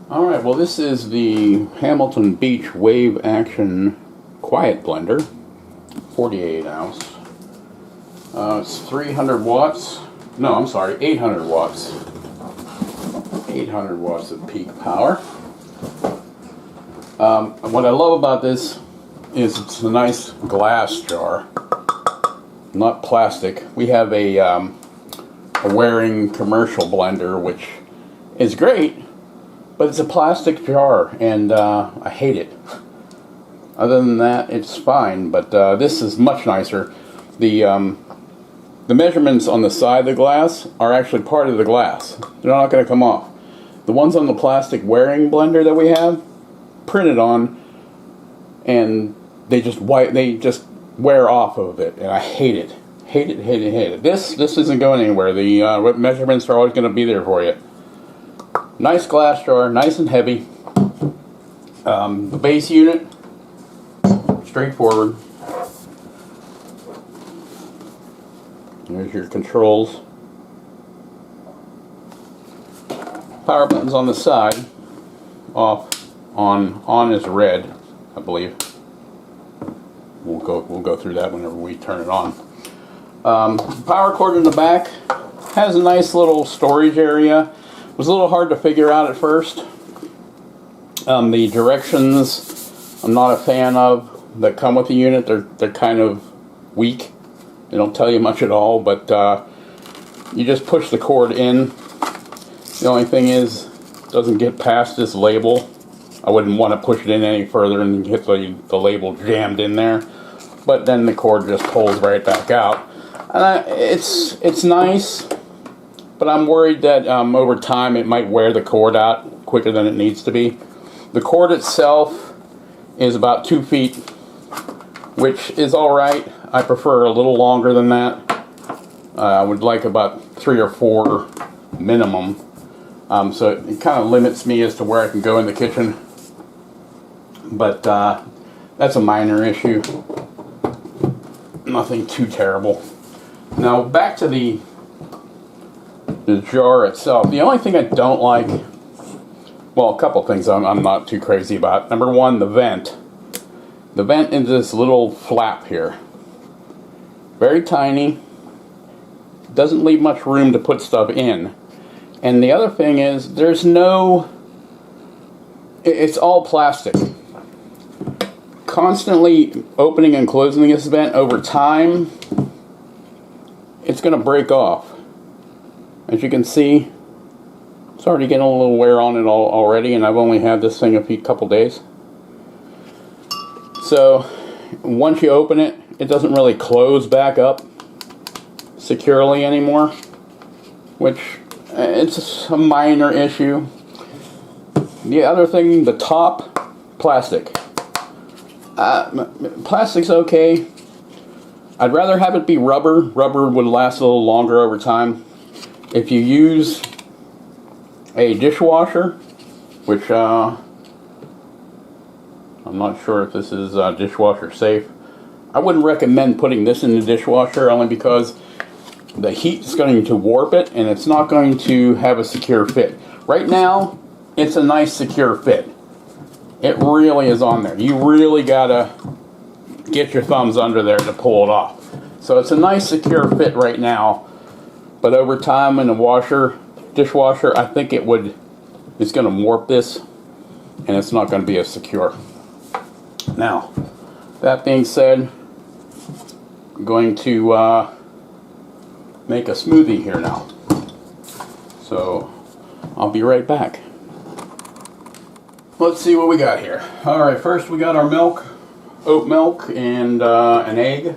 Alright, well this is the Hamilton Beach Wave Action Quiet Blender, 48 ounce. It's 300 watts, no I'm sorry, 800 watts. 800 watts of peak power. What I love about this is it's a nice glass jar, not plastic. We have a wearing commercial blender which is great, but it's a plastic jar, and I hate it. Other than that, it's fine, but this is much nicer. The measurements on the side of the glass are actually part of the glass. They're not going to come off. The ones on the plastic wearing blender that we have, printed on, and they just wear off of it, and I hate it. Hate it, hate it, hate it. This isn't going anywhere. The measurements are always going to be there for you. Nice glass jar, nice and heavy. The base unit, straightforward. There's your controls. Power buttons on the side. Off, on is red, I believe. We'll go through that whenever we turn it on. Power cord in the back has a nice little storage area. It was a little hard to figure out at first. The directions I'm not a fan of that come with the unit. They're kind of weak. They don't tell you much at all, but you just push the cord in. The only thing is, it doesn't get past this label. I wouldn't want to push it in any further and get the label jammed in there. But then the cord just pulls right back out. And it's nice. But I'm worried that over time it might wear the cord out quicker than it needs to be. The cord itself is about 2 feet, which is alright. I prefer a little longer than that. I would like about 3 or 4 minimum. So it kind of limits me as to where I can go in the kitchen. But that's a minor issue. Nothing too terrible. Now back to the jar itself. The only thing I don't like, well, a couple things I'm not too crazy about. Number one, the vent. The vent is this little flap here. Very tiny. Doesn't leave much room to put stuff in. And the other thing is, there's no, it's all plastic. Constantly opening and closing this vent over time, it's going to break off. As you can see, it's already getting a little wear on it already, and I've only had this thing a couple days. So once you open it, it doesn't really close back up securely anymore, which it's a minor issue. The other thing, the top, plastic. Plastic's okay. I'd rather have it be rubber. Rubber would last a little longer over time. If you use a dishwasher, which I'm not sure if this is dishwasher safe, I wouldn't recommend putting this in the dishwasher, only because the heat is going to warp it and it's not going to have a secure fit. Right now, it's a nice secure fit. It really is on there. You really gotta get your thumbs under there to pull it off. So it's a nice secure fit right now. But over time in the dishwasher, I think it's going to warp this, and it's not going to be as secure. Now, that being said, I'm going to make a smoothie here now. So, I'll be right back. Let's see what we got here. Alright, first we got our milk, oat milk, and an egg.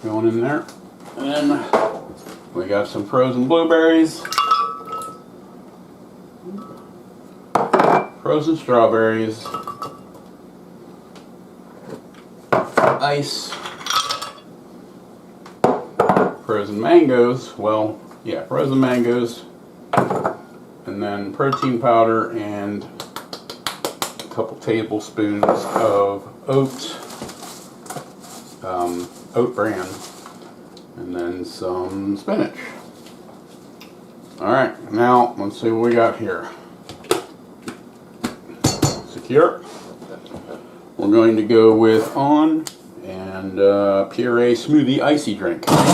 Going in there. And then we got some frozen blueberries, frozen strawberries, ice, frozen mangoes, well, yeah, frozen mangoes, and then protein powder and a couple tablespoons of oat bran, and then some spinach. Alright, now let's see what we got here. Secure. We're going to go with on and Puree Smoothie Icy Drink. I'll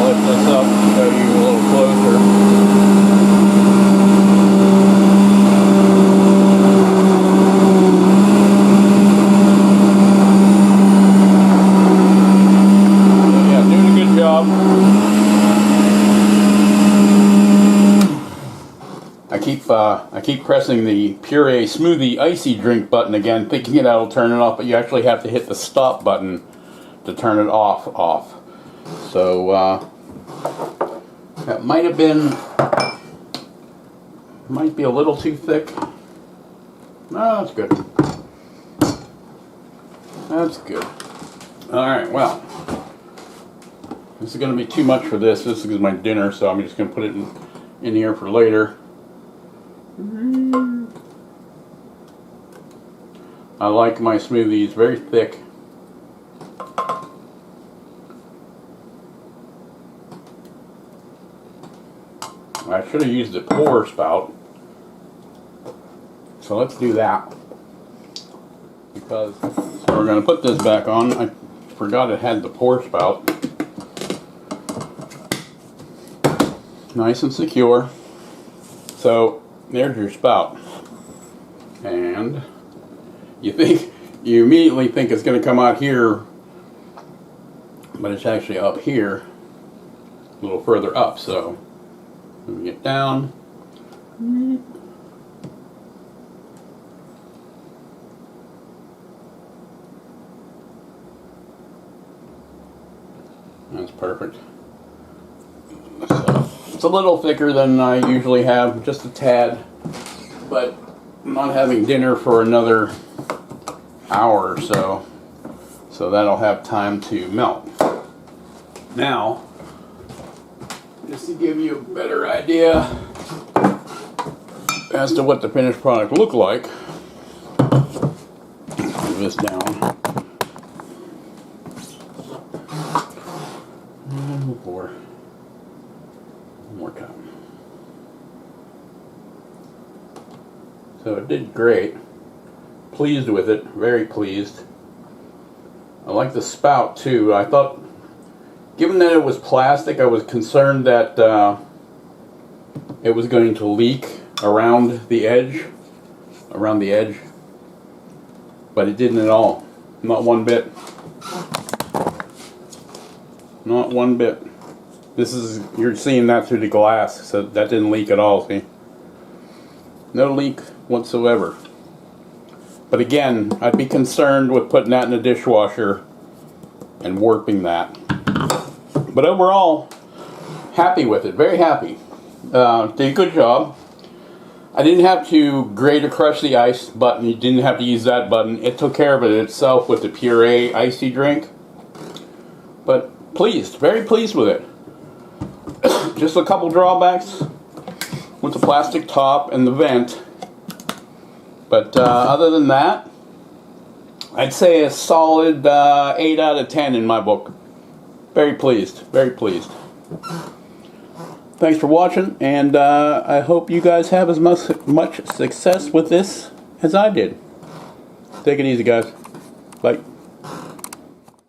lift this up and show you a little closer. I keep pressing the Puree Smoothie Icy Drink button again, thinking that'll turn it off, but you actually have to hit the stop button to turn it off. So that might be a little too thick. No, that's good. That's good. Alright, well, this is going to be too much for this. This is my dinner, so I'm just going to put it in here for later. I like my smoothies very thick. I should have used the pour spout. So let's do that. So we're going to put this back on. I forgot it had the pour spout. Nice and secure. So there's your spout. And you immediately think it's going to come out here, but it's actually up here, a little further up. So let me get down. That's perfect. So it's a little thicker than I usually have, just a tad, but I'm not having dinner for another hour or so, so that'll have time to melt. Now, just to give you a better idea as to what the finished product looked like, move this down. And pour one more cup. So it did great. Pleased with it, very pleased. I like the spout too. I thought, given that it was plastic, I was concerned that it was going to leak around the edge, but it didn't at all. Not one bit. Not one bit. You're seeing that through the glass, so that didn't leak at all, see? No leak whatsoever. But again, I'd be concerned with putting that in the dishwasher and warping that. But overall, happy with it, very happy. Did a good job. I didn't have to grate or crush the ice button. You didn't have to use that button. It took care of it itself with the Puree Icy Drink. But pleased, very pleased with it. Just a couple drawbacks with the plastic top and the vent. But other than that, I'd say a solid 8 out of 10 in my book. Very pleased, very pleased. Thanks for watching, and I hope you guys have as much success with this as I did. Take it easy, guys. Bye.